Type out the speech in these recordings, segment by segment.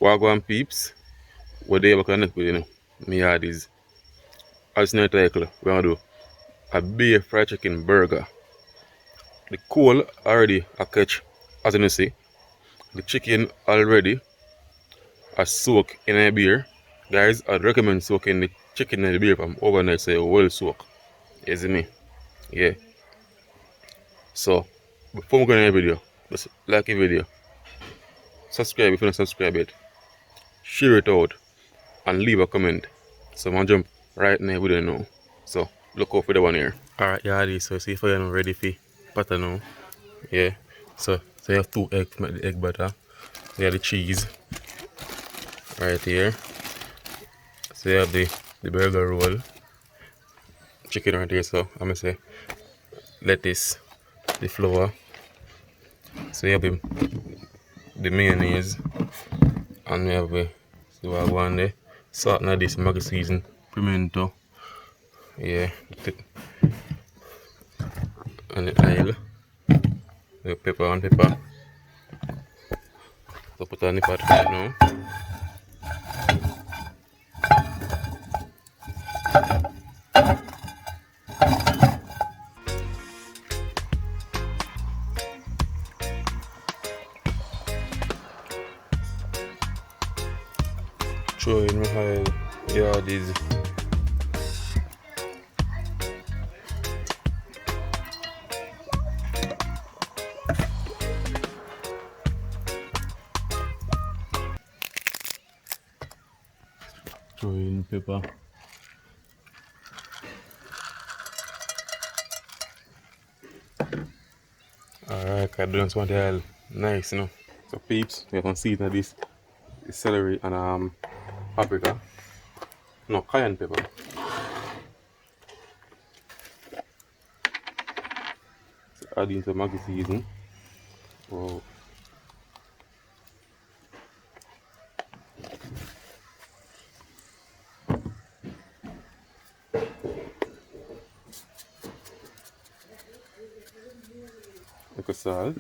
Wagwan peeps, what they ever connect with, me had is, as night title, we're gonna do a beef fried chicken burger. The coal already a catch, as you see. The chicken already a soak in a beer. Guys, I'd recommend soaking the chicken in the beer from overnight so it will soak. You see me? Yeah. So, before we go in the video, just like the video, subscribe if you don't subscribe yet, share it out, and leave a comment. So I'm gonna jump right in the video now. So look out for the one here. Alright, yeah, so see if I'm ready for butter now. Yeah. So you have 2 eggs, make the egg butter. You have the cheese right here. So you have the burger roll. Chicken right here, so I'm gonna say lettuce, the flour. So you have the mayonnaise, and we have see what I go on there. Salt and this Maggi season, pimento. Yeah, and the oil, the pepper and pepper. So put on the pot right now. Throw in my oil. Yeah, this. Throw in pepper. Alright, I don't want the oil nice, So peeps, we can see that this is celery and paprika. No, cayenne pepper. So add into Maggi season. Wow. Like a salt.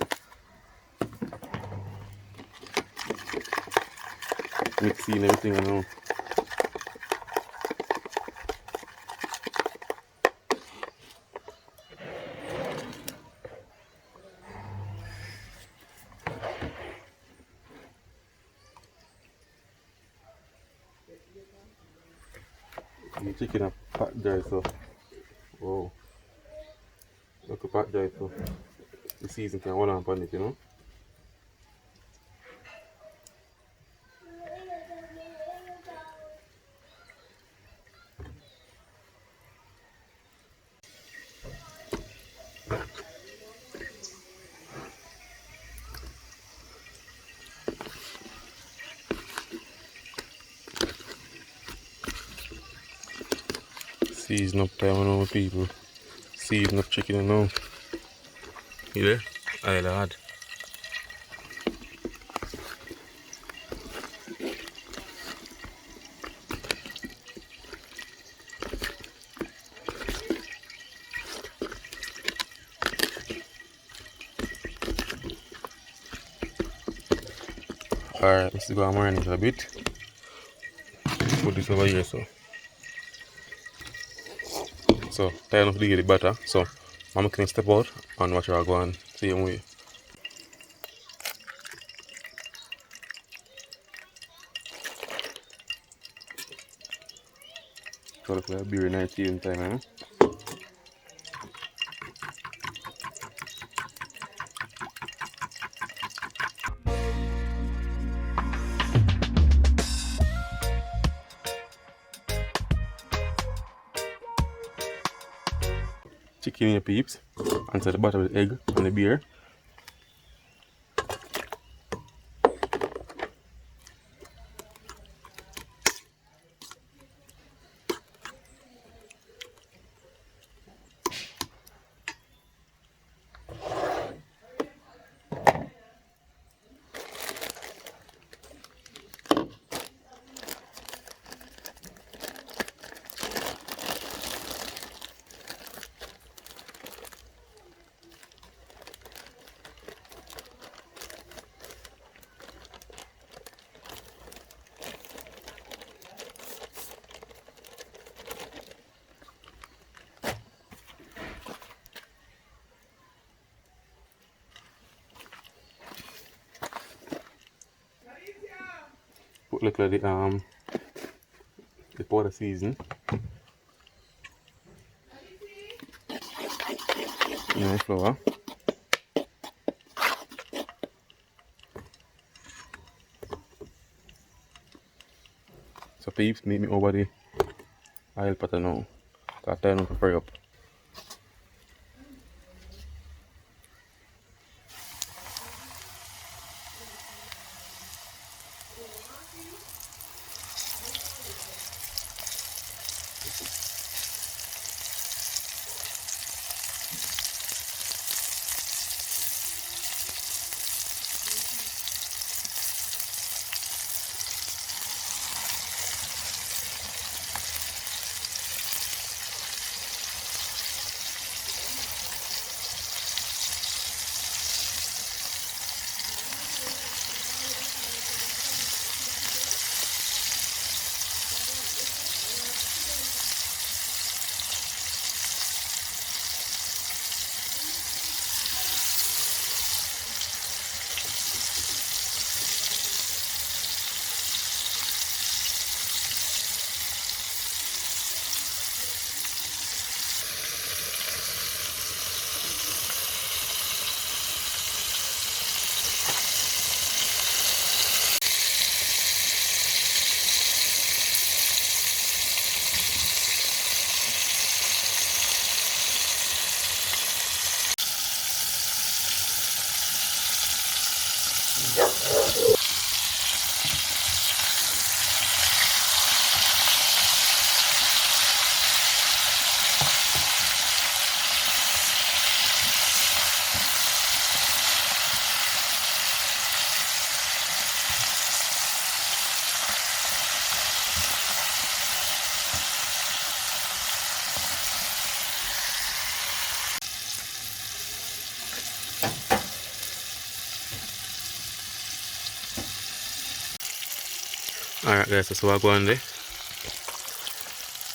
Mixing everything around. The chicken a pot dry, so wow. Look a pot dry, so the season can hold on upon it, Season up time on our people. Season up chicken now. You there? Aye, lad. Alright, let's go and marinate a bit. Put this over here, so time enough to get the butter. So Mama can step out and watch her go and see him way. So look like a beer night season time, Chicken in your peeps, inside the butter with the egg and the beer. put little of the powder season. Nice flour. So peeps, meet me over the oil pattern now. Got time to fry up. Alright guys, so I go on there.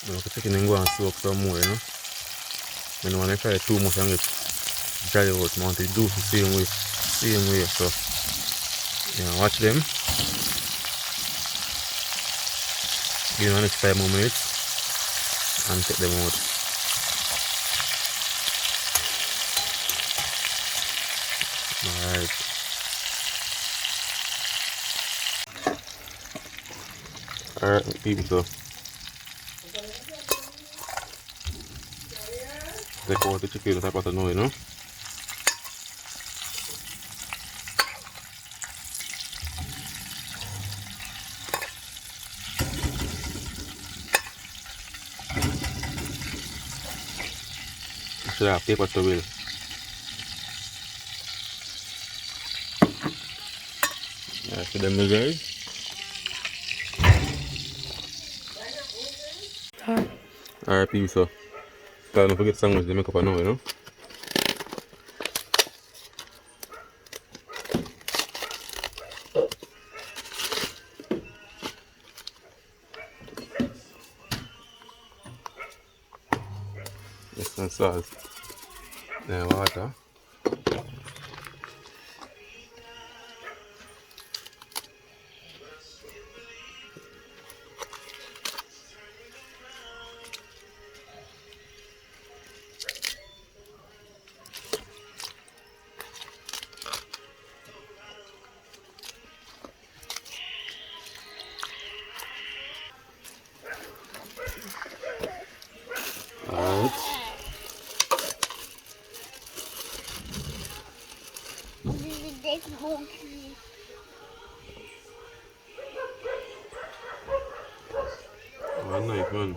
Now the chicken and go and soak some more, you know. I don't want to fry it too much and get dry out. I want to do the same way. So yeah, watch them. Give them the next 5 more minutes and take them out. Alright. Alright people, so take out the chicken that I put now, you know. I should have paper towel. Yeah, see them guys. Alright people, so don't forget sandwich they make up now, you know. Just some salt, then water. Alright. One nice one.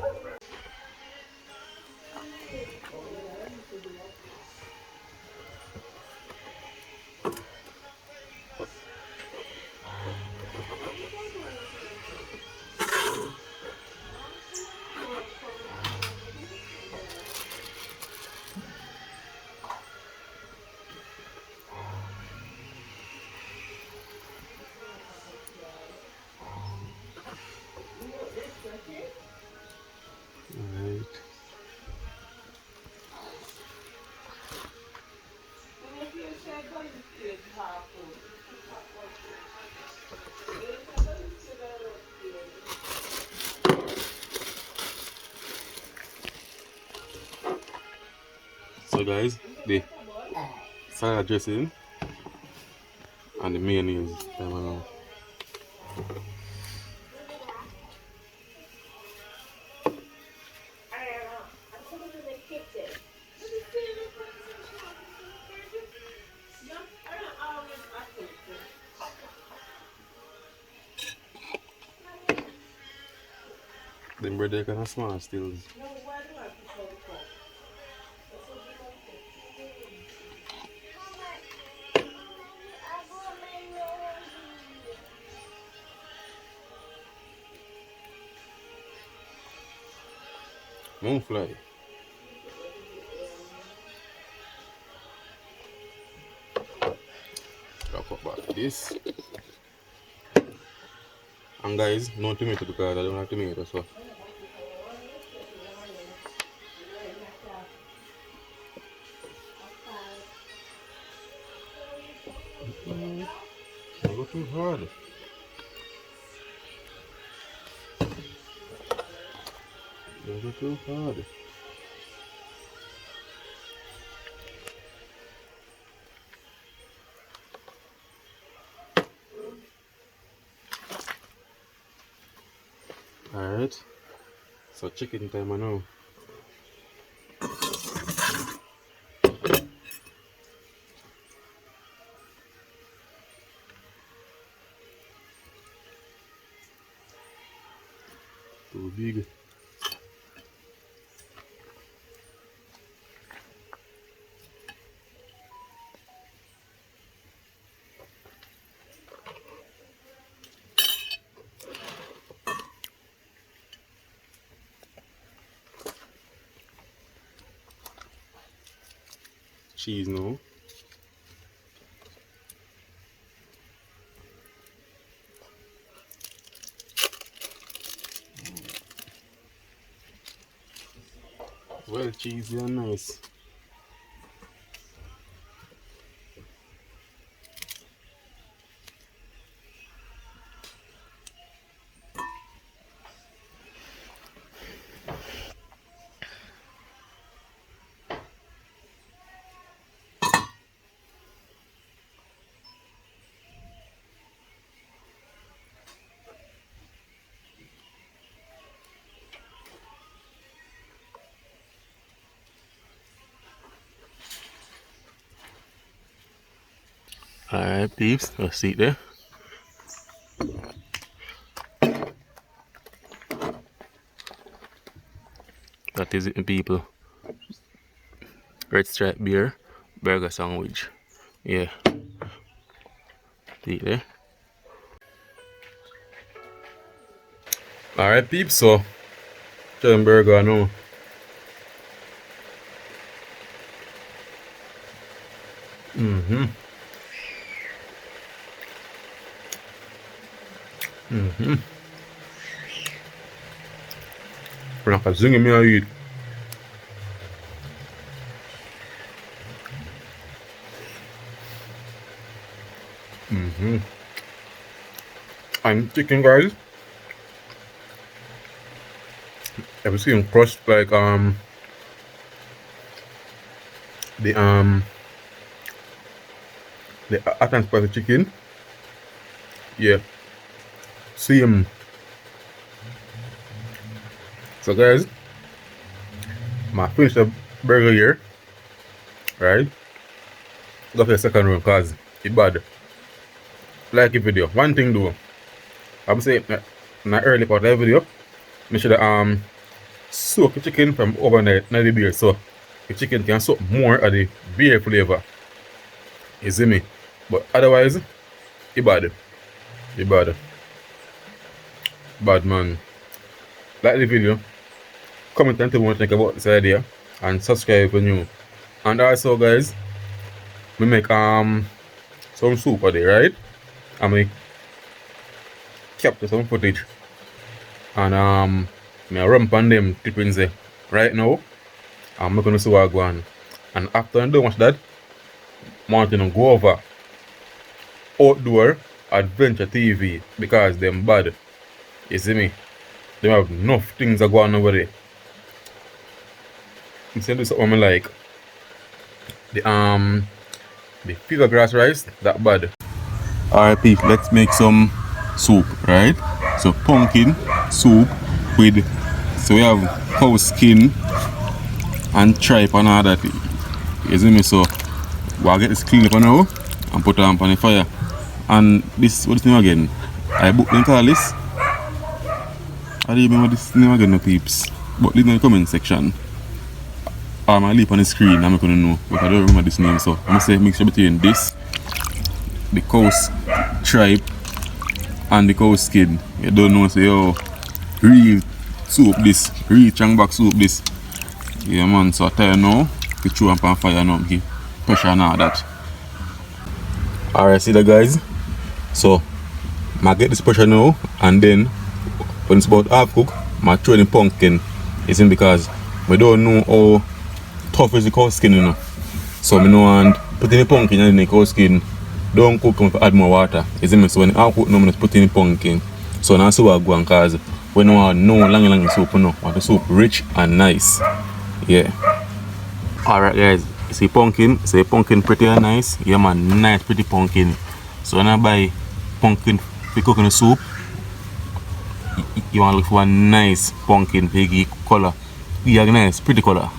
Alright. So guys, the salad dressing and the mayonnaise. The bread they kind of small still. Moonfly. I'll put back this. And guys, no tomato because I don't like tomato, so don't go too hard. Don't go too hard. Alright. So chicken time I know. Too big. Cheese now. Well cheesy and nice. Alright peeps, let's see it there. That is it people. Red stripe beer burger sandwich. Yeah. See it there. Alright peeps, so chicken burger now. Nakazungi me eat. And chicken guys, have you seen crushed like the hot and spicy chicken? Yeah, same. So guys, I finished the burger here, right? Go for the second one cause it's bad. Like the video. One thing though, I'm saying in the early part of the video, make sure that soak the chicken from overnight in the beer so the chicken can soak more of the beer flavor. You see me? But otherwise, it's bad. It's bad. Bad man. Like the video, comment and tell me what you think about this idea, and subscribe if you're new. And also guys, we make some soup for there, right? And we capture some footage. And I run on them clippings there. Right now, I'm gonna see what I go on. And after I do much that, I want to go over Outdoor Adventure TV because them bad. You see me? They have enough things that go on over there. I'm saying this something I like. the fever grass rice, that bad. Alright people, let's make some soup, right? So pumpkin soup with, so we have cow skin and tripe and all that. You see me? So we'll get this clean up now and put it on the fire. And this, what is name again? I book them call this. I don't even know what this name again, no peeps. But leave in the comment section. Or I leave on the screen, I'm not gonna know. But I don't remember this name, so I'm gonna say mixture between this, the cow tripe, and the cow skin. You don't know, say, oh, real soup this, real changback soup this. Yeah man, so I tell you now, to chew up on fire now, give pressure and all that. Alright, see that guys? So, I get this pressure now, and then when it's about half cooked, I throw in the pumpkin. It's in because I don't know how tough is the cow skin, you know. So I know want put in the pumpkin and the cow skin. Don't cook and add more water. It's in me. So when I cook now, I put in the pumpkin. So now so I go on cause we don't want no long soup, no. I want the soup rich and nice. Yeah. Alright guys, you see pumpkin, pretty and nice. Yeah man, nice pretty pumpkin. So when I buy pumpkin for cooking the soup, you want to look for a nice pumpkin for give color. Yeah, nice, pretty color.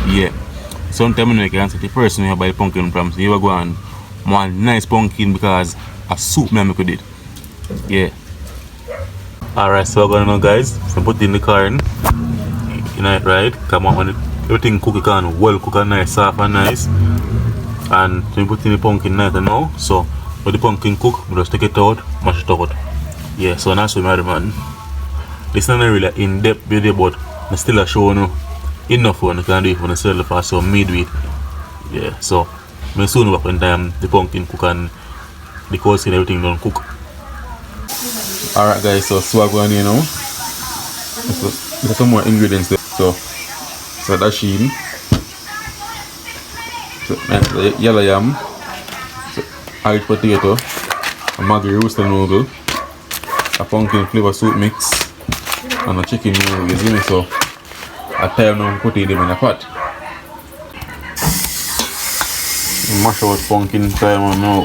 Yeah. Sometimes you can see the person who buy the pumpkin from, so you go and want nice pumpkin because a soup me make with it. Yeah. Alright, so we're going now guys. So put in the current. You know it right? Come on, when everything cook, you can well cook and nice, soft and nice. And so you put in the pumpkin nice now. So when the pumpkin cook, we just take it out, mash it out. Yeah, so that's what we made, man. This is not really in-depth video, but I still a show you enough one you can do it when you sell it for some meat with. Yeah, so I soon back when time the pumpkin cook and the cow skin everything done cook. Alright guys, so swag on here now. There's some more ingredients there. So that's sheen. So the yellow yam. So Irish potato. A Maggi roasted noodle. A pumpkin flavor soup mix. And a chicken noodle, you see me? So I tell them put them in a pot. Mash out pumpkin time now.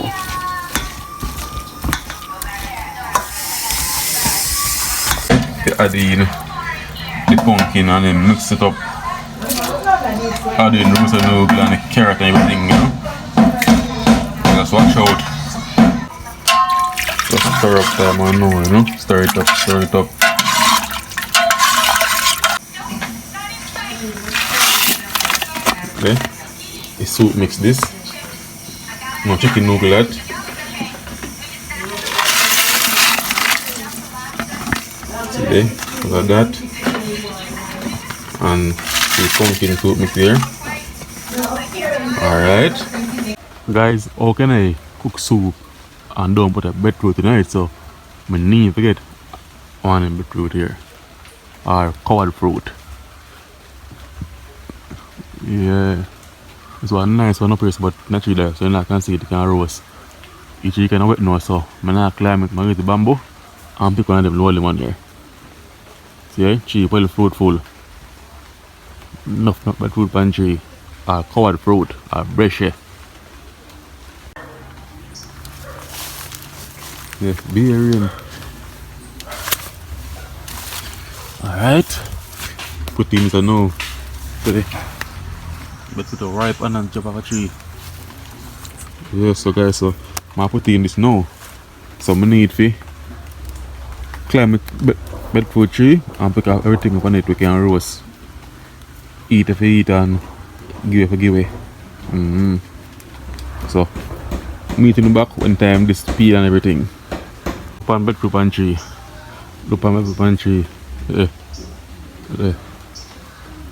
You add in the pumpkin and then mix it up. Add in roasted noodle and the carrot and everything, you know. Just watch out. Just stir up time now, you know. Stir it up. Okay. The soup mix this. No chicken noodle that. Okay, got that. And the pumpkin soup mix there. Alright. Guys, how can I cook soup and don't put a beetroot in it? So I need to get one beetroot here. Or covered fruit. Yeah, it's one nice one up here, but not really there, so you can see it can roast. Each you can wet now, so I'm not climb it, I get the bamboo and pick one of them lonely one there. See, cheap, well fruitful. Enough but fruit pan tree, or covered fruit, or brushy. Yes, be rain. Alright, put in the now today. But put a ripe onion on top of a tree. Yeah, so guys, so I put in this now. So I need to climb it bedfruit tree and pick up everything upon it we can roast. Eat if you eat and give away. So meet in the back when time this peel and everything. Upon bedfruit pan tree. Look on bedfruit pan tree.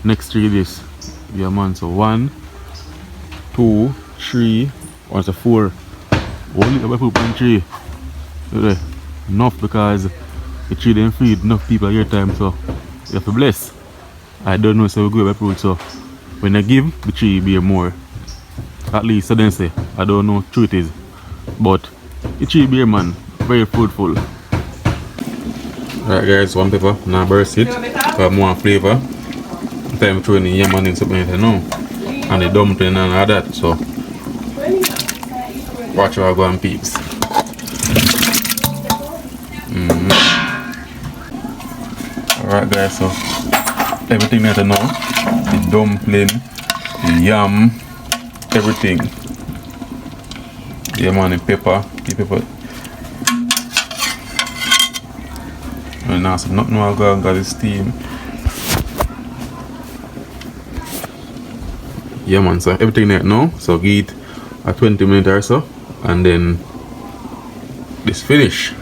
Next tree this. Yeah man, so 1, 2, 3, or so 4. Only the bedfruit pan tree. Enough because the tree didn't feed enough people at your time, so you have to bless. I don't know, so we go with bedfruit, so when I give, the tree be more. At least so then say, I don't know true it is. But the tree beer man, very fruitful. Alright guys, one pepper, now burst it for more flavor. Time throwing the yam and something like that now. and the dumpling and all that. So watch how I go and peeps. Alright guys, so everything that I know, the dumpling, the yam, everything. Yeah man, the pepper. And now so nothing more go and got the steam. Yeah man, so everything that now, so give it a 20 minutes or so, and then this finish.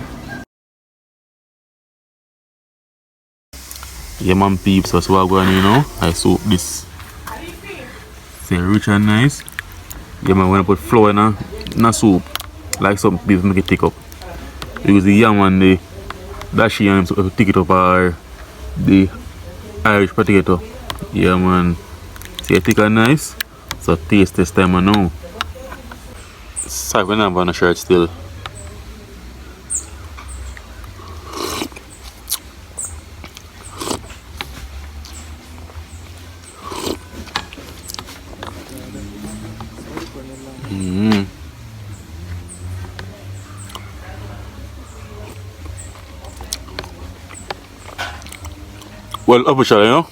Yeah man peeps, so what I'm going to do now, I soak this. Say rich and nice. Yeah man, when I put flour in a soup, like some beef make it thick up. Use the yam and the dashi and to thick it up, or the Irish potato. Yeah man. See thick and nice. So taste this time I know. Sorry when I'm on a shirt still. Well, officially, you know.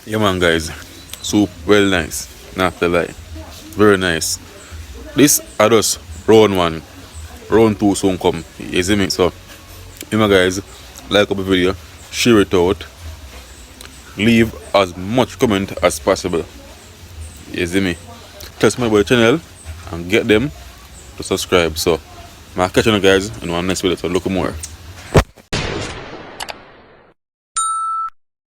Yeah man guys, soup well nice, not to lie, very nice. This are just round one, round two soon come, you see me? So, you know guys, like up the video, share it out, leave as much comment as possible, you see me? Test my channel and get them to subscribe. So, I'll catch you guys in one next video, so look more.